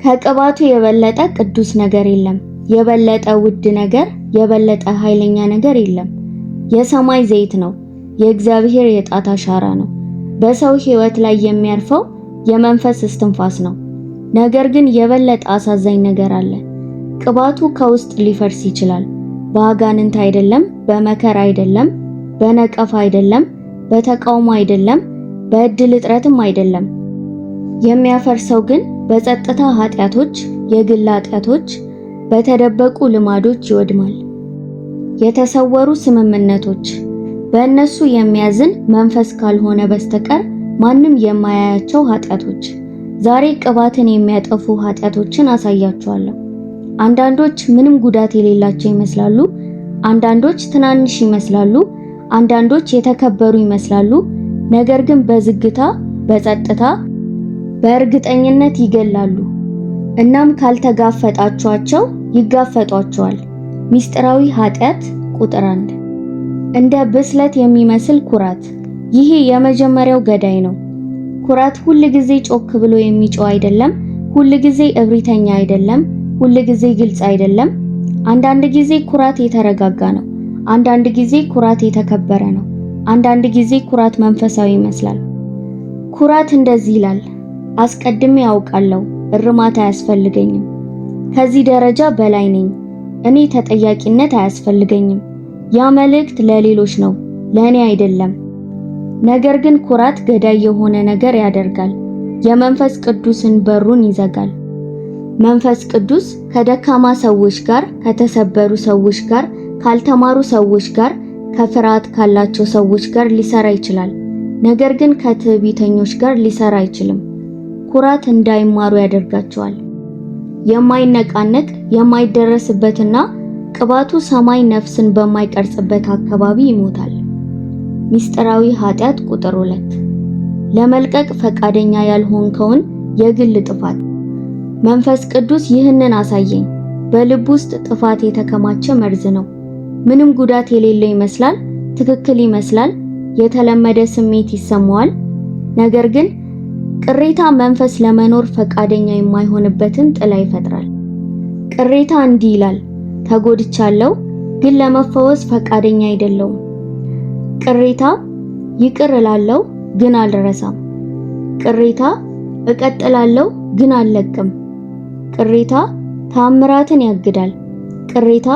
ከቅባቱ የበለጠ ቅዱስ ነገር የለም። የበለጠ ውድ ነገር፣ የበለጠ ኃይለኛ ነገር የለም። የሰማይ ዘይት ነው። የእግዚአብሔር የጣት አሻራ ነው። በሰው ሕይወት ላይ የሚያርፈው የመንፈስ እስትንፋስ ነው። ነገር ግን የበለጠ አሳዛኝ ነገር አለ። ቅባቱ ከውስጥ ሊፈርስ ይችላል። በአጋንንት አይደለም፣ በመከራ አይደለም፣ በነቀፋ አይደለም፣ በተቃውሞ አይደለም፣ በእድል እጥረትም አይደለም። የሚያፈርሰው ግን በጸጥታ ኃጢአቶች፣ የግል ኃጢአቶች፣ በተደበቁ ልማዶች ይወድማል። የተሰወሩ ስምምነቶች፣ በእነሱ የሚያዝን መንፈስ ካልሆነ በስተቀር ማንም የማያያቸው ኃጢአቶች። ዛሬ ቅባትን የሚያጠፉ ኃጢአቶችን አሳያችኋለሁ። አንዳንዶች ምንም ጉዳት የሌላቸው ይመስላሉ። አንዳንዶች ትናንሽ ይመስላሉ። አንዳንዶች የተከበሩ ይመስላሉ። ነገር ግን በዝግታ፣ በጸጥታ፣ በእርግጠኝነት ይገላሉ። እናም ካልተጋፈጣችኋቸው ይጋፈጧቸዋል። ሚስጥራዊ ኃጢአት ቁጥር 1 እንደ ብስለት የሚመስል ኩራት። ይሄ የመጀመሪያው ገዳይ ነው። ኩራት ሁል ጊዜ ጮክ ብሎ የሚጮህ አይደለም። ሁል ጊዜ እብሪተኛ አይደለም። ሁል ጊዜ ግልጽ አይደለም። አንዳንድ ጊዜ ኩራት የተረጋጋ ነው። አንዳንድ ጊዜ ኩራት የተከበረ ነው። አንዳንድ ጊዜ ኩራት መንፈሳዊ ይመስላል። ኩራት እንደዚህ ይላል፣ አስቀድሜ አውቃለሁ፣ እርማት አያስፈልገኝም። ከዚህ ደረጃ በላይ ነኝ። እኔ ተጠያቂነት አያስፈልገኝም። ያ መልእክት ለሌሎች ነው፣ ለእኔ አይደለም። ነገር ግን ኩራት ገዳይ የሆነ ነገር ያደርጋል። የመንፈስ ቅዱስን በሩን ይዘጋል። መንፈስ ቅዱስ ከደካማ ሰዎች ጋር፣ ከተሰበሩ ሰዎች ጋር፣ ካልተማሩ ሰዎች ጋር፣ ከፍርሃት ካላቸው ሰዎች ጋር ሊሰራ ይችላል። ነገር ግን ከትዕቢተኞች ጋር ሊሰራ አይችልም። ኩራት እንዳይማሩ ያደርጋቸዋል። የማይነቃነቅ የማይደረስበትና ቅባቱ ሰማይ ነፍስን በማይቀርጽበት አካባቢ ይሞታል። ሚስጥራዊ ኃጢአት ቁጥር 2 ለመልቀቅ ፈቃደኛ ያልሆንከውን የግል ጥፋት። መንፈስ ቅዱስ ይህንን አሳየኝ። በልብ ውስጥ ጥፋት የተከማቸ መርዝ ነው። ምንም ጉዳት የሌለው ይመስላል፣ ትክክል ይመስላል፣ የተለመደ ስሜት ይሰማዋል። ነገር ግን ቅሬታ መንፈስ ለመኖር ፈቃደኛ የማይሆንበትን ጥላ ይፈጥራል። ቅሬታ እንዲህ ይላል፣ ተጎድቻለሁ፣ ግን ለመፈወስ ፈቃደኛ አይደለሁም። ቅሬታ ይቅር እላለሁ፣ ግን አልረሳም። ቅሬታ እቀጥላለሁ፣ ግን አልለቅም። ቅሬታ ታምራትን ያግዳል። ቅሬታ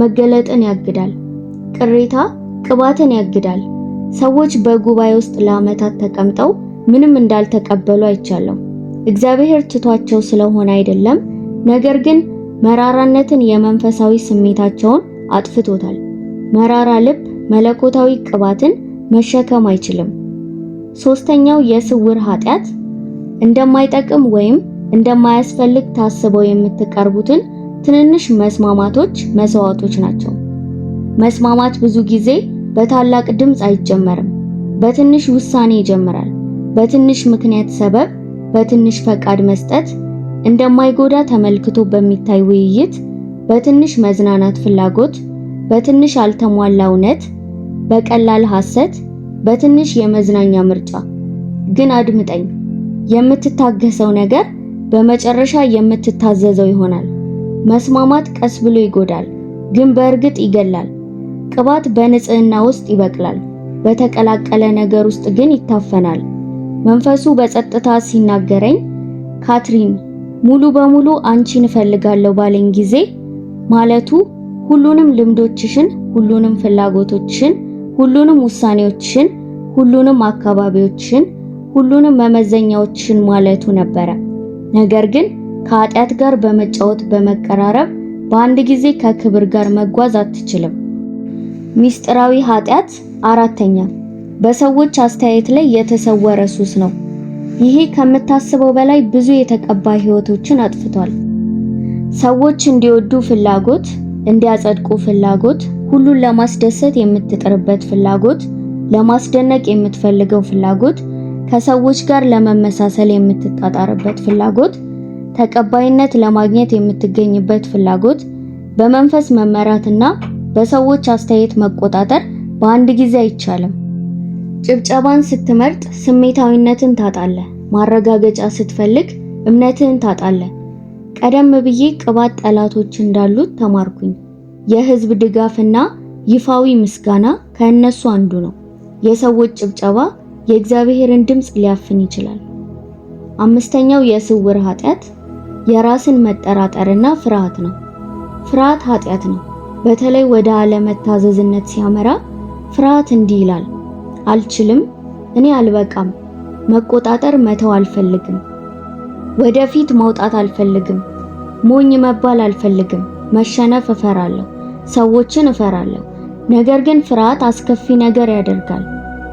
መገለጥን ያግዳል። ቅሬታ ቅባትን ያግዳል። ሰዎች በጉባኤ ውስጥ ለዓመታት ተቀምጠው ምንም እንዳልተቀበሉ አይቻለሁ። እግዚአብሔር ትቷቸው ስለሆነ አይደለም፣ ነገር ግን መራራነትን የመንፈሳዊ ስሜታቸውን አጥፍቶታል። መራራ ልብ መለኮታዊ ቅባትን መሸከም አይችልም። ሶስተኛው የስውር ኃጢአት እንደማይጠቅም ወይም እንደማያስፈልግ ታስበው የምትቀርቡትን ትንንሽ መስማማቶች መስዋዕቶች ናቸው። መስማማት ብዙ ጊዜ በታላቅ ድምፅ አይጀመርም። በትንሽ ውሳኔ ይጀምራል። በትንሽ ምክንያት ሰበብ፣ በትንሽ ፈቃድ መስጠት፣ እንደማይጎዳ ተመልክቶ በሚታይ ውይይት፣ በትንሽ መዝናናት ፍላጎት፣ በትንሽ አልተሟላ እውነት፣ በቀላል ሐሰት፣ በትንሽ የመዝናኛ ምርጫ። ግን አድምጠኝ፣ የምትታገሰው ነገር በመጨረሻ የምትታዘዘው ይሆናል። መስማማት ቀስ ብሎ ይጎዳል፣ ግን በእርግጥ ይገላል። ቅባት በንጽህና ውስጥ ይበቅላል፣ በተቀላቀለ ነገር ውስጥ ግን ይታፈናል። መንፈሱ በጸጥታ ሲናገረኝ ካትሪን ሙሉ በሙሉ አንቺን እፈልጋለሁ ባለኝ ጊዜ ማለቱ ሁሉንም ልምዶችሽን፣ ሁሉንም ፍላጎቶችሽን፣ ሁሉንም ውሳኔዎችሽን፣ ሁሉንም አካባቢዎችሽን፣ ሁሉንም መመዘኛዎችሽን ማለቱ ነበረ። ነገር ግን ከኃጢአት ጋር በመጫወት በመቀራረብ በአንድ ጊዜ ከክብር ጋር መጓዝ አትችልም። ሚስጥራዊ ኃጢአት አራተኛ በሰዎች አስተያየት ላይ የተሰወረ ሱስ ነው። ይሄ ከምታስበው በላይ ብዙ የተቀባ ህይወቶችን አጥፍቷል። ሰዎች እንዲወዱ ፍላጎት፣ እንዲያጸድቁ ፍላጎት፣ ሁሉን ለማስደሰት የምትጥርበት ፍላጎት፣ ለማስደነቅ የምትፈልገው ፍላጎት፣ ከሰዎች ጋር ለመመሳሰል የምትጣጣርበት ፍላጎት፣ ተቀባይነት ለማግኘት የምትገኝበት ፍላጎት፣ በመንፈስ መመራትና በሰዎች አስተያየት መቆጣጠር በአንድ ጊዜ አይቻልም። ጭብጨባን ስትመርጥ ስሜታዊነትን ታጣለህ። ማረጋገጫ ስትፈልግ እምነትህን ታጣለህ። ቀደም ብዬ ቅባት ጠላቶች እንዳሉት ተማርኩኝ። የህዝብ ድጋፍና ይፋዊ ምስጋና ከእነሱ አንዱ ነው። የሰዎች ጭብጨባ የእግዚአብሔርን ድምፅ ሊያፍን ይችላል። አምስተኛው የስውር ኃጢአት የራስን መጠራጠርና ፍርሃት ነው። ፍርሃት ኃጢአት ነው። በተለይ ወደ አለመታዘዝነት ሲያመራ ፍርሃት እንዲህ ይላል፣ አልችልም፣ እኔ አልበቃም፣ መቆጣጠር መተው አልፈልግም፣ ወደፊት መውጣት አልፈልግም፣ ሞኝ መባል አልፈልግም፣ መሸነፍ እፈራለሁ፣ ሰዎችን እፈራለሁ። ነገር ግን ፍርሃት አስከፊ ነገር ያደርጋል።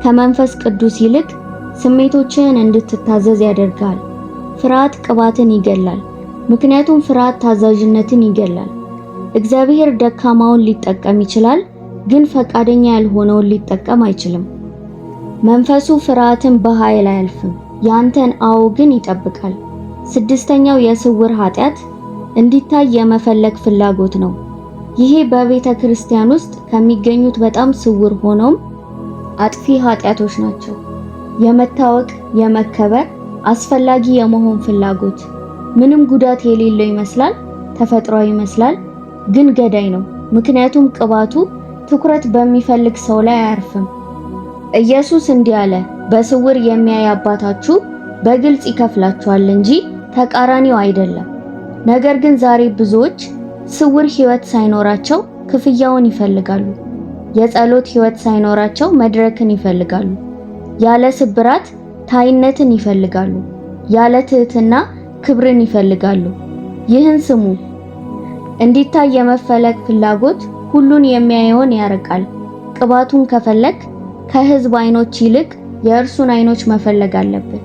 ከመንፈስ ቅዱስ ይልቅ ስሜቶችን እንድትታዘዝ ያደርጋል። ፍርሃት ቅባትን ይገላል፣ ምክንያቱም ፍርሃት ታዛዥነትን ይገላል። እግዚአብሔር ደካማውን ሊጠቀም ይችላል፣ ግን ፈቃደኛ ያልሆነውን ሊጠቀም አይችልም። መንፈሱ ፍርሃትን በኃይል አያልፍም፣ ያንተን አዎ ግን ይጠብቃል። ስድስተኛው የስውር ኃጢአት እንዲታይ የመፈለግ ፍላጎት ነው። ይሄ በቤተ ክርስቲያን ውስጥ ከሚገኙት በጣም ስውር ሆኖም አጥፊ ኃጢአቶች ናቸው። የመታወቅ፣ የመከበር፣ አስፈላጊ የመሆን ፍላጎት ምንም ጉዳት የሌለው ይመስላል፣ ተፈጥሯዊ ይመስላል፣ ግን ገዳይ ነው። ምክንያቱም ቅባቱ ትኩረት በሚፈልግ ሰው ላይ አያርፍም። ኢየሱስ እንዲህ አለ፣ በስውር የሚያይ አባታችሁ በግልጽ ይከፍላችኋል እንጂ ተቃራኒው አይደለም። ነገር ግን ዛሬ ብዙዎች ስውር ሕይወት ሳይኖራቸው ክፍያውን ይፈልጋሉ። የጸሎት ሕይወት ሳይኖራቸው መድረክን ይፈልጋሉ። ያለ ስብራት ታይነትን ይፈልጋሉ። ያለ ትህትና ክብርን ይፈልጋሉ። ይህን ስሙ። እንዲታይ የመፈለግ ፍላጎት ሁሉን የሚያየውን ያርቃል። ቅባቱን ከፈለክ ከሕዝብ አይኖች ይልቅ የእርሱን አይኖች መፈለግ አለብን።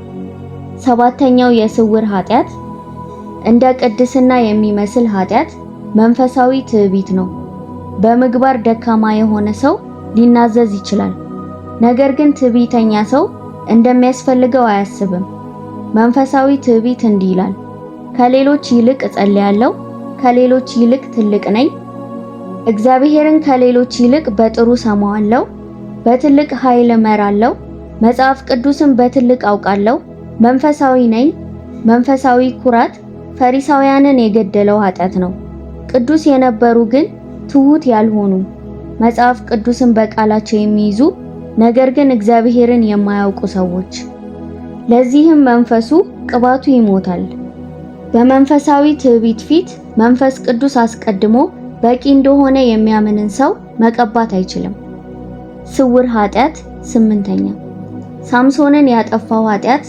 ሰባተኛው የስውር ኃጢአት እንደ ቅድስና የሚመስል ኃጢአት መንፈሳዊ ትዕቢት ነው። በምግባር ደካማ የሆነ ሰው ሊናዘዝ ይችላል። ነገር ግን ትዕቢተኛ ሰው እንደሚያስፈልገው አያስብም። መንፈሳዊ ትዕቢት እንዲህ ይላል፣ ከሌሎች ይልቅ እጸልያለሁ፣ ከሌሎች ይልቅ ትልቅ ነኝ፣ እግዚአብሔርን ከሌሎች ይልቅ በጥሩ ሰማዋለሁ፣ በትልቅ ኃይል እመራለሁ፣ መጽሐፍ ቅዱስን በትልቅ አውቃለሁ፣ መንፈሳዊ ነኝ። መንፈሳዊ ኩራት ፈሪሳውያንን የገደለው ኃጢአት ነው። ቅዱስ የነበሩ ግን ትሁት ያልሆኑ፣ መጽሐፍ ቅዱስን በቃላቸው የሚይዙ ነገር ግን እግዚአብሔርን የማያውቁ ሰዎች። ለዚህም መንፈሱ ቅባቱ ይሞታል። በመንፈሳዊ ትዕቢት ፊት መንፈስ ቅዱስ አስቀድሞ በቂ እንደሆነ የሚያምንን ሰው መቀባት አይችልም። ስውር ኃጢአት ስምንተኛ ሳምሶንን ያጠፋው ኃጢአት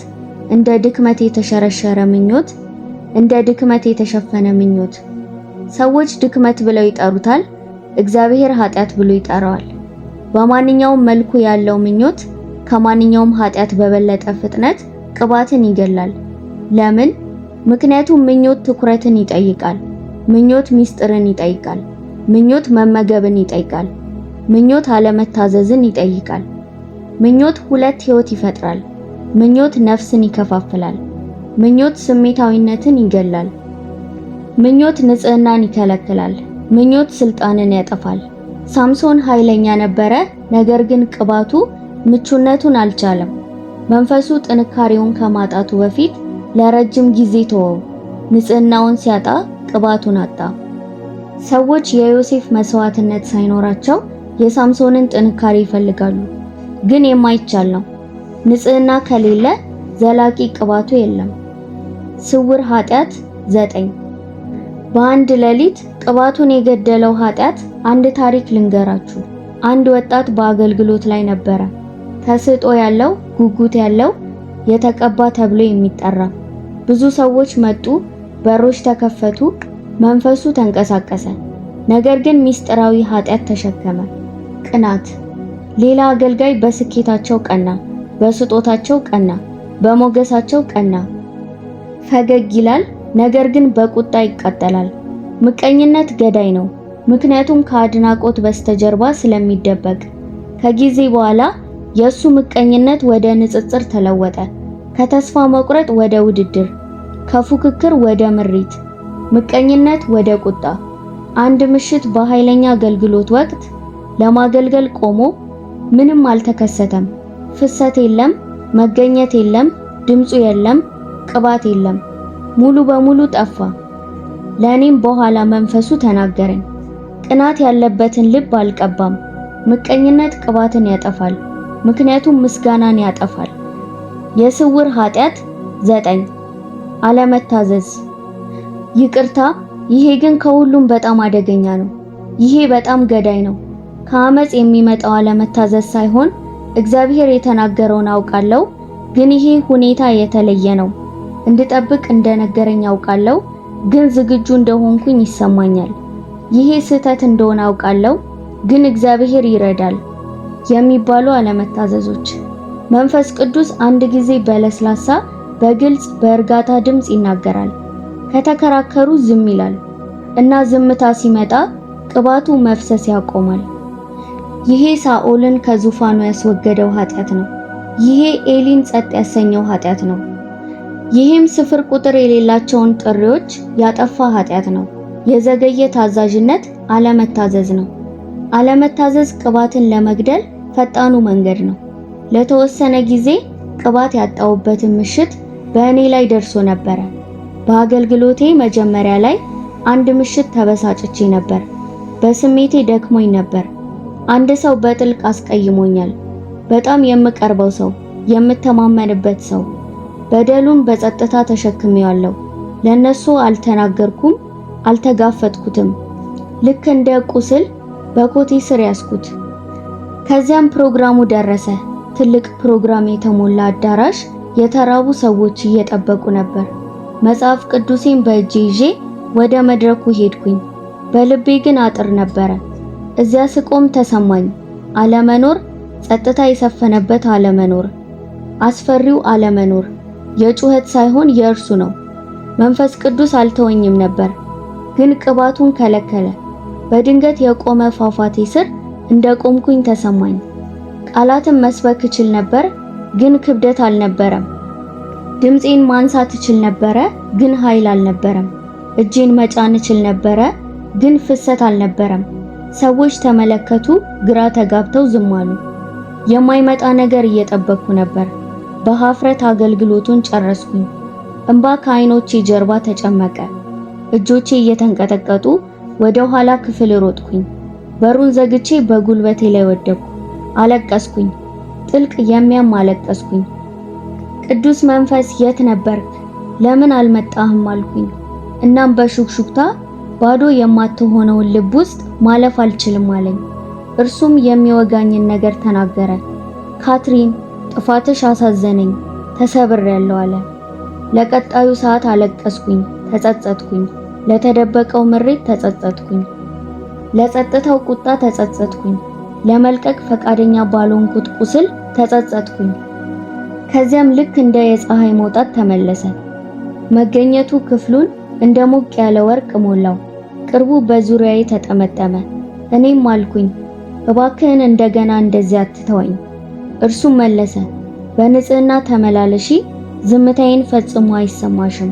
እንደ ድክመት የተሸረሸረ ምኞት፣ እንደ ድክመት የተሸፈነ ምኞት። ሰዎች ድክመት ብለው ይጠሩታል፣ እግዚአብሔር ኃጢአት ብሎ ይጠራዋል። በማንኛውም መልኩ ያለው ምኞት ከማንኛውም ኃጢአት በበለጠ ፍጥነት ቅባትን ይገላል። ለምን? ምክንያቱም ምኞት ትኩረትን ይጠይቃል። ምኞት ሚስጥርን ይጠይቃል። ምኞት መመገብን ይጠይቃል። ምኞት አለመታዘዝን ይጠይቃል። ምኞት ሁለት ሕይወት ይፈጥራል። ምኞት ነፍስን ይከፋፍላል። ምኞት ስሜታዊነትን ይገላል። ምኞት ንጽህናን ይከለክላል። ምኞት ስልጣንን ያጠፋል። ሳምሶን ኃይለኛ ነበረ፣ ነገር ግን ቅባቱ ምቹነቱን አልቻለም። መንፈሱ ጥንካሬውን ከማጣቱ በፊት ለረጅም ጊዜ ተወው። ንጽህናውን ሲያጣ ቅባቱን አጣ። ሰዎች የዮሴፍ መስዋዕትነት ሳይኖራቸው የሳምሶንን ጥንካሬ ይፈልጋሉ፣ ግን የማይቻል ነው። ንጽህና ከሌለ ዘላቂ ቅባቱ የለም። ስውር ኃጢአት 9 በአንድ ሌሊት ቅባቱን የገደለው ኃጢአት አንድ ታሪክ ልንገራችሁ። አንድ ወጣት በአገልግሎት ላይ ነበረ። ተሰጥኦ ያለው፣ ጉጉት ያለው፣ የተቀባ ተብሎ የሚጠራ። ብዙ ሰዎች መጡ፣ በሮች ተከፈቱ፣ መንፈሱ ተንቀሳቀሰ። ነገር ግን ሚስጥራዊ ኃጢአት ተሸከመ፣ ቅናት። ሌላ አገልጋይ በስኬታቸው ቀና፣ በስጦታቸው ቀና፣ በሞገሳቸው ቀና። ፈገግ ይላል፣ ነገር ግን በቁጣ ይቃጠላል። ምቀኝነት ገዳይ ነው፣ ምክንያቱም ከአድናቆት በስተጀርባ ስለሚደበቅ። ከጊዜ በኋላ የሱ ምቀኝነት ወደ ንጽጽር ተለወጠ፣ ከተስፋ መቁረጥ ወደ ውድድር፣ ከፉክክር ወደ ምሪት፣ ምቀኝነት ወደ ቁጣ። አንድ ምሽት በኃይለኛ አገልግሎት ወቅት ለማገልገል ቆሞ ምንም አልተከሰተም። ፍሰት የለም፣ መገኘት የለም፣ ድምፁ የለም፣ ቅባት የለም። ሙሉ በሙሉ ጠፋ። ለእኔም በኋላ መንፈሱ ተናገረኝ። ቅናት ያለበትን ልብ አልቀባም። ምቀኝነት ቅባትን ያጠፋል፣ ምክንያቱም ምስጋናን ያጠፋል። የስውር ኃጢአት 9 አለመታዘዝ። ይቅርታ፣ ይሄ ግን ከሁሉም በጣም አደገኛ ነው። ይሄ በጣም ገዳይ ነው። ከአመጽ የሚመጣው አለመታዘዝ ሳይሆን እግዚአብሔር የተናገረውን አውቃለሁ፣ ግን ይሄ ሁኔታ የተለየ ነው። እንድጠብቅ እንደነገረኝ አውቃለሁ፣ ግን ዝግጁ እንደሆንኩኝ ይሰማኛል። ይሄ ስህተት እንደሆነ አውቃለሁ፣ ግን እግዚአብሔር ይረዳል የሚባሉ አለመታዘዞች። መንፈስ ቅዱስ አንድ ጊዜ በለስላሳ በግልጽ በእርጋታ ድምፅ ይናገራል። ከተከራከሩ ዝም ይላል እና ዝምታ ሲመጣ ቅባቱ መፍሰስ ያቆማል። ይሄ ሳኦልን ከዙፋኑ ያስወገደው ኃጢአት ነው። ይሄ ኤሊን ጸጥ ያሰኘው ኃጢአት ነው። ይህም ስፍር ቁጥር የሌላቸውን ጥሪዎች ያጠፋ ኃጢአት ነው። የዘገየ ታዛዥነት አለመታዘዝ ነው። አለመታዘዝ ቅባትን ለመግደል ፈጣኑ መንገድ ነው። ለተወሰነ ጊዜ ቅባት ያጣውበትን ምሽት በእኔ ላይ ደርሶ ነበረ። በአገልግሎቴ መጀመሪያ ላይ አንድ ምሽት ተበሳጭቼ ነበር። በስሜቴ ደክሞኝ ነበር። አንድ ሰው በጥልቅ አስቀይሞኛል። በጣም የምቀርበው ሰው፣ የምተማመንበት ሰው። በደሉን በጸጥታ ተሸክሜዋለሁ። ለነሱ አልተናገርኩም፣ አልተጋፈጥኩትም። ልክ እንደ ቁስል በኮቴ ስር ያስኩት። ከዚያም ፕሮግራሙ ደረሰ። ትልቅ ፕሮግራም የተሞላ አዳራሽ፣ የተራቡ ሰዎች እየጠበቁ ነበር። መጽሐፍ ቅዱሴን በእጄ ይዤ ወደ መድረኩ ሄድኩኝ። በልቤ ግን አጥር ነበረ። እዚያ ስቆም ተሰማኝ አለመኖር፣ ጸጥታ የሰፈነበት አለመኖር፣ አስፈሪው አለመኖር። የጩኸት ሳይሆን የእርሱ ነው። መንፈስ ቅዱስ አልተወኝም ነበር፣ ግን ቅባቱን ከለከለ። በድንገት የቆመ ፏፏቴ ስር እንደቆምኩኝ ተሰማኝ። ቃላትን መስበክ እችል ነበር፣ ግን ክብደት አልነበረም። ድምፄን ማንሳት እችል ነበረ፣ ግን ኃይል አልነበረም። እጄን መጫን እችል ነበረ፣ ግን ፍሰት አልነበረም። ሰዎች ተመለከቱ፣ ግራ ተጋብተው ዝም አሉ። የማይመጣ ነገር እየጠበቅኩ ነበር። በሀፍረት አገልግሎቱን ጨረስኩኝ። እንባ ከዓይኖቼ ጀርባ ተጨመቀ። እጆቼ እየተንቀጠቀጡ ወደ ኋላ ክፍል ሮጥኩኝ። በሩን ዘግቼ በጉልበቴ ላይ ወደቅኩ። አለቀስኩኝ። ጥልቅ የሚያም አለቀስኩኝ። ቅዱስ መንፈስ የት ነበርክ? ለምን አልመጣህም አልኩኝ። እናም በሹክሹክታ ባዶ የማትሆነውን ልብ ውስጥ ማለፍ አልችልም አለኝ። እርሱም የሚወጋኝን ነገር ተናገረ። ካትሪን፣ ጥፋትሽ አሳዘነኝ፣ ተሰብሬያለሁ አለ። ለቀጣዩ ሰዓት አለቀስኩኝ፣ ተጸጸትኩኝ። ለተደበቀው ምሬት ተጸጸትኩኝ። ለጸጥታው ቁጣ ተጸጸትኩኝ። ለመልቀቅ ፈቃደኛ ባልሆንኩት ቁስል ተጸጸትኩኝ። ከዚያም ልክ እንደ የፀሐይ መውጣት ተመለሰ። መገኘቱ ክፍሉን እንደ ሞቅ ያለ ወርቅ ሞላው። ቅርቡ በዙሪያዬ ተጠመጠመ። እኔም አልኩኝ፣ እባክህን እንደገና እንደዚያ አትተወኝ። እርሱም መለሰ፣ በንጽህና ተመላለሺ፣ ዝምታዬን ፈጽሞ አይሰማሽም።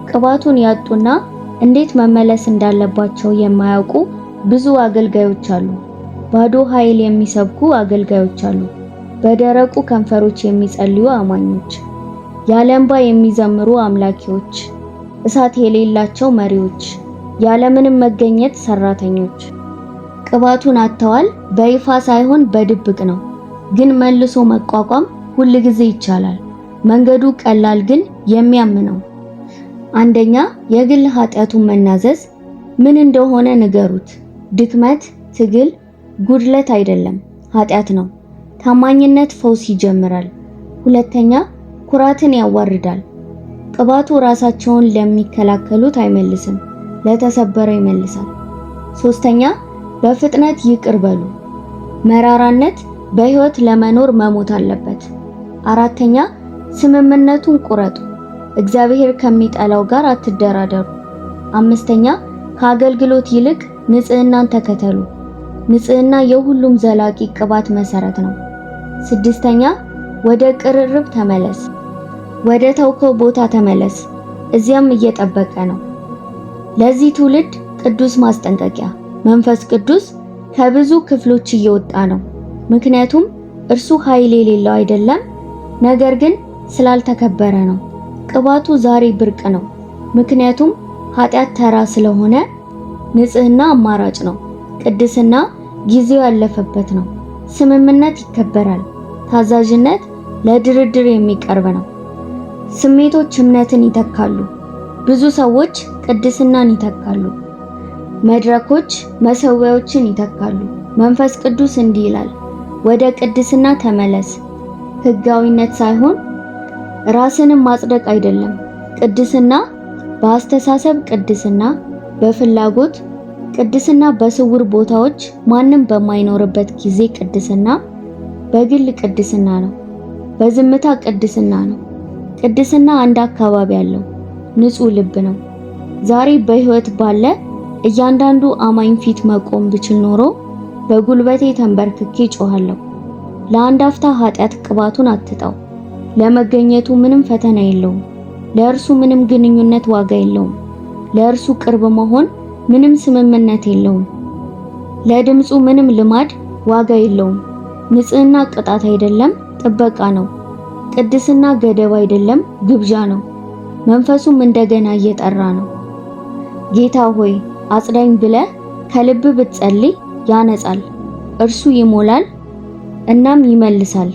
ቅባቱን ያጡና እንዴት መመለስ እንዳለባቸው የማያውቁ ብዙ አገልጋዮች አሉ። ባዶ ኃይል የሚሰብኩ አገልጋዮች አሉ። በደረቁ ከንፈሮች የሚጸልዩ አማኞች፣ ያለ እንባ የሚዘምሩ አምላኪዎች፣ እሳት የሌላቸው መሪዎች፣ ያለምንም መገኘት ሰራተኞች። ቅባቱን አጥተዋል። በይፋ ሳይሆን በድብቅ ነው። ግን መልሶ መቋቋም ሁል ጊዜ ይቻላል። መንገዱ ቀላል ግን የሚያም ነው። አንደኛ፣ የግል ኃጢአቱን መናዘዝ። ምን እንደሆነ ንገሩት። ድክመት፣ ትግል፣ ጉድለት አይደለም፣ ኃጢአት ነው። ታማኝነት ፈውስ ይጀምራል። ሁለተኛ፣ ኩራትን ያዋርዳል። ቅባቱ ራሳቸውን ለሚከላከሉት አይመልስም፣ ለተሰበረ ይመልሳል። ሶስተኛ፣ በፍጥነት ይቅር በሉ። መራራነት በህይወት ለመኖር መሞት አለበት። አራተኛ፣ ስምምነቱን ቁረጡ። እግዚአብሔር ከሚጠላው ጋር አትደራደሩ። አምስተኛ፣ ከአገልግሎት ይልቅ ንጽህናን ተከተሉ። ንጽህና የሁሉም ዘላቂ ቅባት መሰረት ነው። ስድስተኛ፣ ወደ ቅርርብ ተመለስ። ወደ ተውከው ቦታ ተመለስ፣ እዚያም እየጠበቀ ነው። ለዚህ ትውልድ ቅዱስ ማስጠንቀቂያ። መንፈስ ቅዱስ ከብዙ ክፍሎች እየወጣ ነው። ምክንያቱም እርሱ ኃይል የሌለው አይደለም፣ ነገር ግን ስላልተከበረ ነው። ቅባቱ ዛሬ ብርቅ ነው፣ ምክንያቱም ኃጢአት ተራ ስለሆነ ንጽህና አማራጭ ነው። ቅድስና ጊዜው ያለፈበት ነው። ስምምነት ይከበራል። ታዛዥነት ለድርድር የሚቀርብ ነው። ስሜቶች እምነትን ይተካሉ። ብዙ ሰዎች ቅድስናን ይተካሉ። መድረኮች መሠዊያዎችን ይተካሉ። መንፈስ ቅዱስ እንዲህ ይላል፣ ወደ ቅድስና ተመለስ። ሕጋዊነት ሳይሆን ራስንም ማጽደቅ አይደለም። ቅድስና በአስተሳሰብ ቅድስና፣ በፍላጎት ቅድስና፣ በስውር ቦታዎች ማንም በማይኖርበት ጊዜ ቅድስና፣ በግል ቅድስና ነው። በዝምታ ቅድስና ነው። ቅድስና አንድ አካባቢ አለው፣ ንጹህ ልብ ነው። ዛሬ በሕይወት ባለ እያንዳንዱ አማኝ ፊት መቆም ብችል ኖሮ በጉልበቴ ተንበርክኬ ጮኻለሁ። ለአንድ አፍታ ኃጢአት ቅባቱን አትጣው። ለመገኘቱ ምንም ፈተና የለውም። ለእርሱ ምንም ግንኙነት ዋጋ የለውም። ለእርሱ ቅርብ መሆን ምንም ስምምነት የለውም። ለድምፁ ምንም ልማድ ዋጋ የለውም። ንጽህና ቅጣት አይደለም፣ ጥበቃ ነው። ቅድስና ገደብ አይደለም፣ ግብዣ ነው። መንፈሱም እንደገና እየጠራ ነው። ጌታ ሆይ አጽዳኝ ብለህ ከልብ ብትጸልይ ያነጻል። እርሱ ይሞላል እናም ይመልሳል።